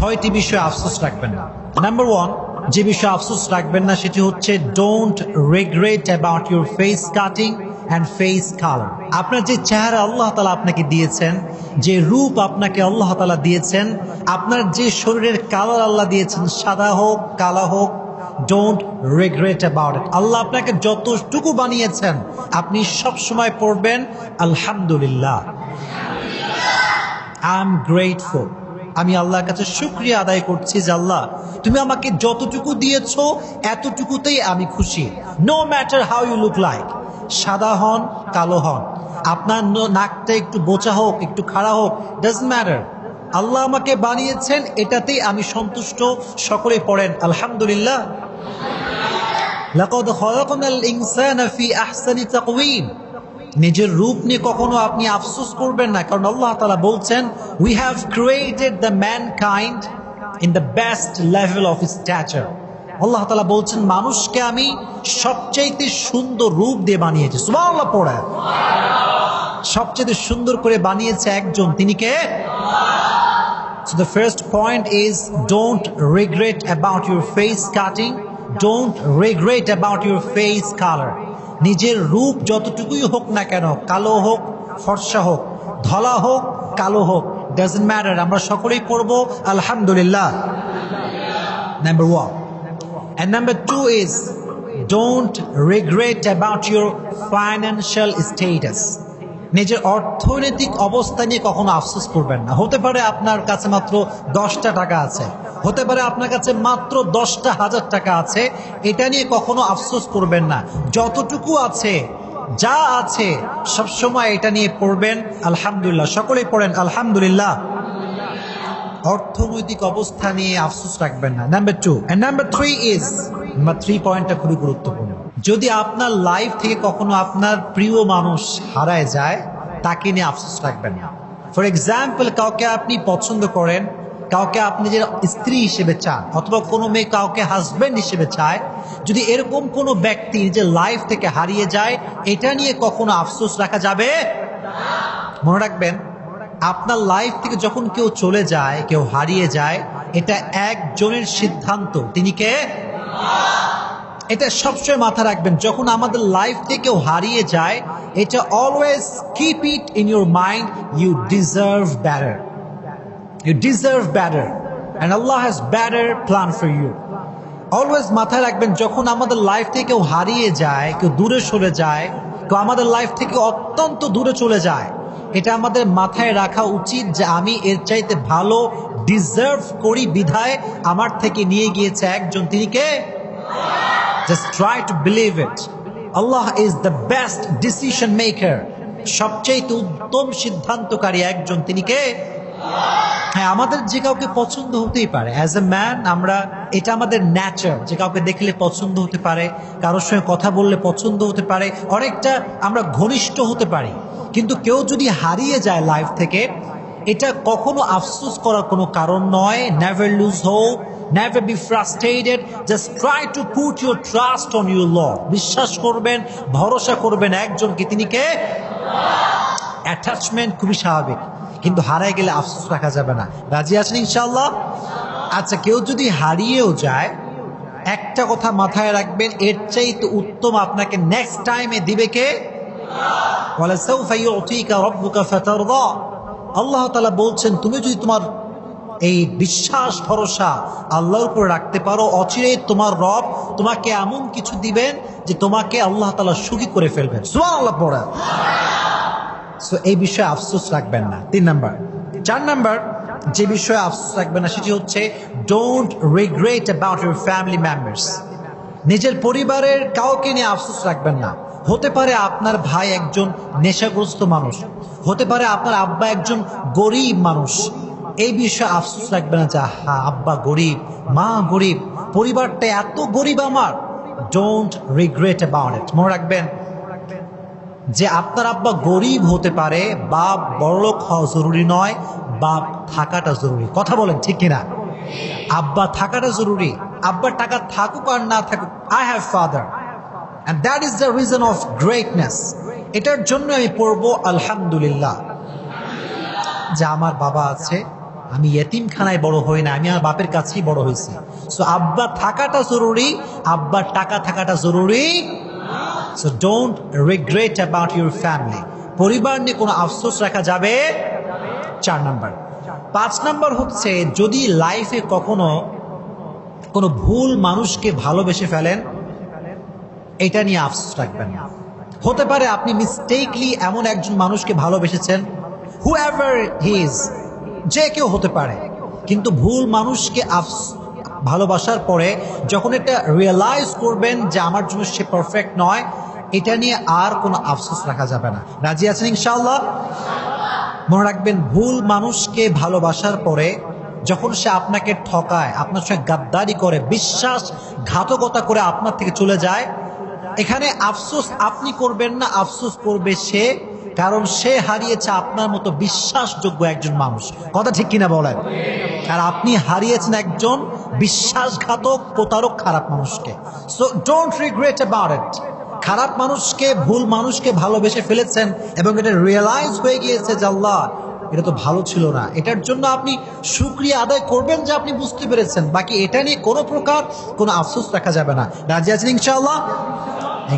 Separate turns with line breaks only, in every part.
ছয়টি বিষয়ে আফসোস রাখবেন না। নাম্বার 1, যে বিষয়ে আফসোস রাখবেন না সেটি হচ্ছে don't regret about your face cutting and face colour. আপনার যে চেহারা আল্লাহ তাআলা আপনাকে দিয়েছেন, যে রূপ আপনাকে আল্লাহ তাআলা দিয়েছেন, আপনার যে শরীরের কালার আল্লাহ দিয়েছেন, সাদা হোক কালা হোক, ডোন্ট রিগ্রেট অ্যাবাউট ইট। আল্লাহ আপনাকে যতটুকু বানিয়েছেন আপনি সব সময় পড়বেন আলহামদুলিল্লাহ, আই এম গ্রেটফুল। আমি আল্লাহর কাছে শুকরিয়া আদায় করছি যে আল্লাহ তুমি আমাকে যতটুকু দিয়েছো এতটুকুতেই আমি খুশি। No matter how you look like, সাদা হন কালো হন, আপনার নাকটা একটু বোচা হোক একটু খাড়া হোক, ডাজন্ট ম্যাটার, আল্লাহ আমাকে বানিয়েছেন এটাতেই আমি সন্তুষ্ট। সকলে পড়েন আলহামদুলিল্লাহ। লাকাদ খালাকনাল ইনসানা ফি আহসানি তাকওয়িম। নিজের রূপ নিয়ে কখনো আপনি আফসোস করবেন না, কারণ আল্লাহ তাআলা বলছেন we have created the mankind in the best level of stature. আল্লাহ তাআলা বলছেন মানুষকে আমি সবচাইতে সুন্দর রূপ দিয়ে বানিয়েছি। সুবহানাল্লাহ পড়ে। সবচেয়ে সুন্দর করে বানিয়েছে একজন, তিনি কে? So the first point is don't regret about your face cutting, don't regret about your face color. নিজের রূপ যতটুকুই হোক না কেন, কালো হোক ফর্সা হোক, ধলা হোক কালো হোক, ডাজন্ট ম্যাটার, আমরা সকলেই পড়বো আলহামদুলিল্লাহ। Number 1. And number 2 is don't regret about your financial status. নিজের অর্থনৈতিক অবস্থা নিয়ে কখনো আফসোস করবেন না। হতে পারে আপনার কাছে মাত্র 10টা টাকা আছে, হতে পারে আপনার কাছে মাত্র 10টা হাজার টাকা আছে, এটা নিয়ে কখনো আফসোস করবেন না। যতটুকু আছে, যা আছে সবসময় এটা নিয়ে পড়বেন আলহামদুলিল্লাহ। সকলেই পড়েন আলহামদুলিল্লাহ। অর্থনৈতিক অবস্থা নিয়ে আফসোস রাখবেন না। Number 2 and number 3 is, number 3 পয়েন্টটা খুবই গুরুত্বপূর্ণ। যদি আপনার লাইফ থেকে কখনো আপনার প্রিয় মানুষ হারায় যায়, তাকে নিয়ে আফসোস রাখবেন না। ফর এক্সাম্পল, কাউকে আপনি পছন্দ করেন, কাউকে আপনি যে স্ত্রী হিসেবে চান, অথবা কোনো মেয়ে কাউকে হাজবেন্ড হিসেবে চায়, যদি এরকম কোনো ব্যক্তি যে লাইফ থেকে হারিয়ে যায়, এটা নিয়ে কখনো আফসোস রাখা যাবে না। মনে রাখবেন, আপনার লাইফ থেকে যখন কেউ চলে যায়, কেউ হারিয়ে যায়, এটা একজনের সিদ্ধান্ত, তিনি কে? এটা সবসময় মাথা রাখবেন। যখন আমাদের লাইফ থেকে কেউ হারিয়ে যায়, এটা always keep it in your mind, you deserve better, you deserve better and আল্লাহ has better plan for you. Always মাথায় রাখবেন, যখন আমাদের লাইফ থেকে কেউ হারিয়ে যায়, কেউ দূরে সরে যায়, কেউ আমাদের লাইফ থেকে অত্যন্ত দূরে চলে যায়, এটা আমাদের মাথায় রাখা উচিত যে আমি এর চাইতে ভালো ডিজার্ভ করি, বিধায় আমার থেকে নিয়ে গিয়েছে একজন, তিনি কে? Just try to believe it. Allah is the best decision maker. সবচেয়ে উত্তম সিদ্ধান্তকারী একজন, তিনি কে? হ্যাঁ, আমাদের যে কাউকে পছন্দ হতেই পারে। অ্যাজ এ ম্যান আমরা, এটা আমাদের ন্যাচার, যে কাউকে দেখলে পছন্দ হতে পারে, কারোর সঙ্গে কথা বললে পছন্দ হতে পারে, অনেকটা আমরা ঘনিষ্ঠ হতে পারি। কিন্তু কেউ যদি হারিয়ে যায় লাইফ থেকে, এটা কখনো আফসোস করার কোনো কারণ নয়। Never lose hope, never be frustrated, just try to put your trust on your Lord. বিশ্বাস করবেন, ভরসা করবেন একজনকে, তিনি কে? অ্যাটাচমেন্ট খুবই স্বাভাবিক, কিন্তু হারায় গেলে আফসোস রাখা যাবে না। রাজি আছেন ইনশাআল্লাহ? আচ্ছা, কেউ যদি হারিয়েও যায়, একটা কথা মাথায় রাখবেন, এর চাইতে উত্তম আপনাকে নেক্সট টাইমে দিবে কে? ওয়ালাসাউফা ইউতিকা রাব্বুকা ফাতারদা। আল্লাহ তাআলা বলছেন, তুমি যদি তোমার এই বিশ্বাস ভরসা আল্লাহর উপর রাখতে পারো, অচিরেই তোমার রব তোমাকে এমন কিছু দিবেন যে তোমাকে আল্লাহ তাআলা সুখী করে ফেলবেন। সুবহানাল্লাহ পড়া। সো এই বিষয়ে আফসোস রাখবেন না। 3 নাম্বার। 4 নাম্বার যে বিষয়ে আফসোস রাখবেন না সেটি হচ্ছে don't regret about your family members. নিজের পরিবারের কাউকে নিয়ে আফসোস রাখবেন না। হতে পারে আপনার ভাই একজন নেশাগ্রস্ত মানুষ, হতে পারে আপনার আব্বা একজন গরিব মানুষ, এই বিষয়ে আফসোস রাখবেন না যে হ্যাঁ আব্বা গরিব, মা গরিব, পরিবারটা এত গরিব আমার। Don't regret about it. মনে রাখবেন যে আপনার আব্বা গরিব হতে পারে, বাপ বড়লোক হওয়া জরুরি নয়, বাপ থাকাটা জরুরি। কথা বলেন ঠিক কিনা? আব্বা থাকাটা জরুরি, আব্বার টাকা থাকুক আর না থাকুক, I have father and that is the reason of greatness. এটার জন্য আমি পড়বো আলহামদুলিল্লাহ, যে আমার বাবা আছে, আমি ইয়েতিমখানায় বড় হই না, আমি আমার বাপের কাছেই বড় হয়েছি। সো আব্বা থাকাটা জরুরি, আব্বার টাকা থাকাটা জরুরি। So don't regret about your family. পরিবার নিয়ে কোনো আফসোস রাখা যাবে 4 নাম্বার। 5 নাম্বার হচ্ছে, যদি লাইফে কখনো কোনো ভুল মানুষকে ভালোবেসে ফেলেন, এটা নিয়ে আফসোস রাখবেন না। হতে পারে আপনি মিস্টেকলি এমন একজন মানুষকে ভালোবেসেছেন, হুএভার হি ইজ, যে কেউ হতে পারে, কিন্তু ভুল মানুষকে ভালোবাসার পরে যখন এটা রিয়েলাইজ করবেন যে আমার জন্য সে পারফেক্ট নয়, এটা নিয়ে আর কোনো আফসোস রাখা যাবে না। রাজি আছেন ইনশাআল্লাহ? মনে রাখবেন, ভুল মানুষকে ভালোবাসার পরে যখন সে আপনাকে ঠকায়, আপনার সঙ্গে গাদ্দারি করে, বিশ্বাসঘাতকতা করে আপনার থেকে চলে যায়, এখানে আফসোস আপনি করবেন না, আফসোস করবে সে, কারণ সে হারিয়েছে আপনার মতো বিশ্বাসযোগ্য একজন মানুষ। কথা ঠিক কিনা বলেন? আর আপনি হারিয়েছেন একজন বিশ্বাসঘাতক, প্রতারক, খারাপ মানুষকে। So don't regret about it. খারাপ মানুষকে, ভুল মানুষকে ভালোবেসে ফেলেছেন এবং এটা রিয়েলাইজ হয়ে গিয়েছে যে আল্লাহ, এটা তো ভালো ছিল না, এটার জন্য আপনি শুকরিয়া আদায় করবেন যে আপনি বুঝতে পেরেছেন। বাকি এটা নিয়ে কোনো প্রকার কোনো আফসোস রাখা যাবে না। রাজি আছেন ইনশাআল্লাহ?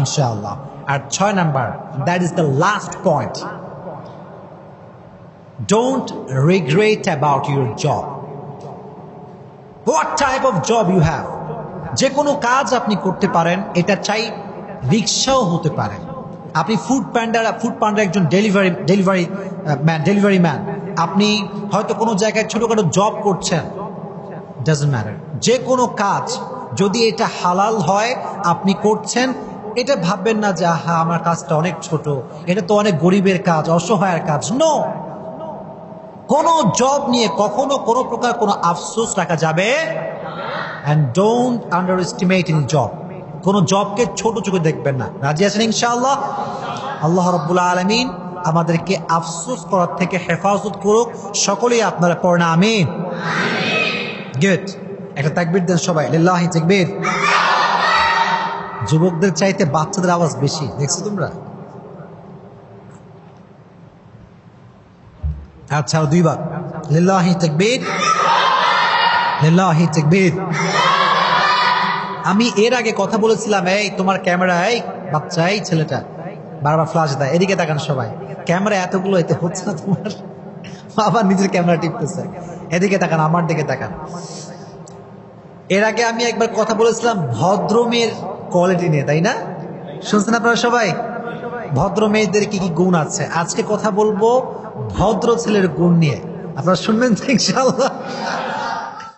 ইনশাআল্লাহ। আর 6 number, that is the last point, don't regret about your job. What type of job you have. যে কোনো কাজ আপনি করতে পারেন, এটা চাই রিক্সাও হতে পারে। আপনি ফুড পান্ডার একজন ডেলিভারি ম্যান, আপনি হয়তো কোনো জায়গায় ছোটখাটো জব করছেন, ডাজন্ট ম্যাটার। যে কোনো কাজ যদি এটা হালাল হয়, আপনি করছেন, এটা ভাববেন না যে হ্যাঁ আমার কাজটা অনেক ছোট, এটা তো অনেক গরিবের কাজ, অসহায়ের কাজ। নো, কোনো জব নিয়ে কখনো কোনো প্রকার কোনো আফসোস রাখা যাবে। And don't under estimate in job. কোনো জবকে ছোট চোখে দেখবেন না। রাজি আছেন ইনশাআল্লাহ? আল্লাহ রাব্বুল আলামিন আমাদেরকে আফসোস করার থেকে হেফাজত করুক। সকলেই আপনারা পড়েন আমিন। গুড, একটা তাকবীর দেন সবাই, লিল্লাহি তাকবীর। যুবকদের চাইতে বাচ্চাদের আওয়াজ বেশি, দেখছো তোমরা? আচ্ছা, 2 বার লিল্লাহি তাকবীর, লিল্লাহি তাকবীর। আমি এর আগে কথা বলেছিলাম, এই তোমার ক্যামেরা, এই বাচ্চা, এই ছেলেটা বারবার ফ্লাশ দেয়, এদিকে তাকান সবাই। ক্যামেরা এতগুলো এতে হচ্ছে না তোমার? আবার নিজের ক্যামেরা টিপতেছে। এদিকে তাকান, আমার দিকে তাকান। এর আগে আমি একবার কথা বলেছিলাম ভদ্রমের কোয়ালিটি নিয়ে, তাই না? শুনছেন আপনারা সবাই? ভদ্র মেয়েদের কি কি গুণ আছে। আজকে কথা বলবো ভদ্র ছেলের গুণ নিয়ে। আপনারা শুনবেন ইনশাআল্লাহ?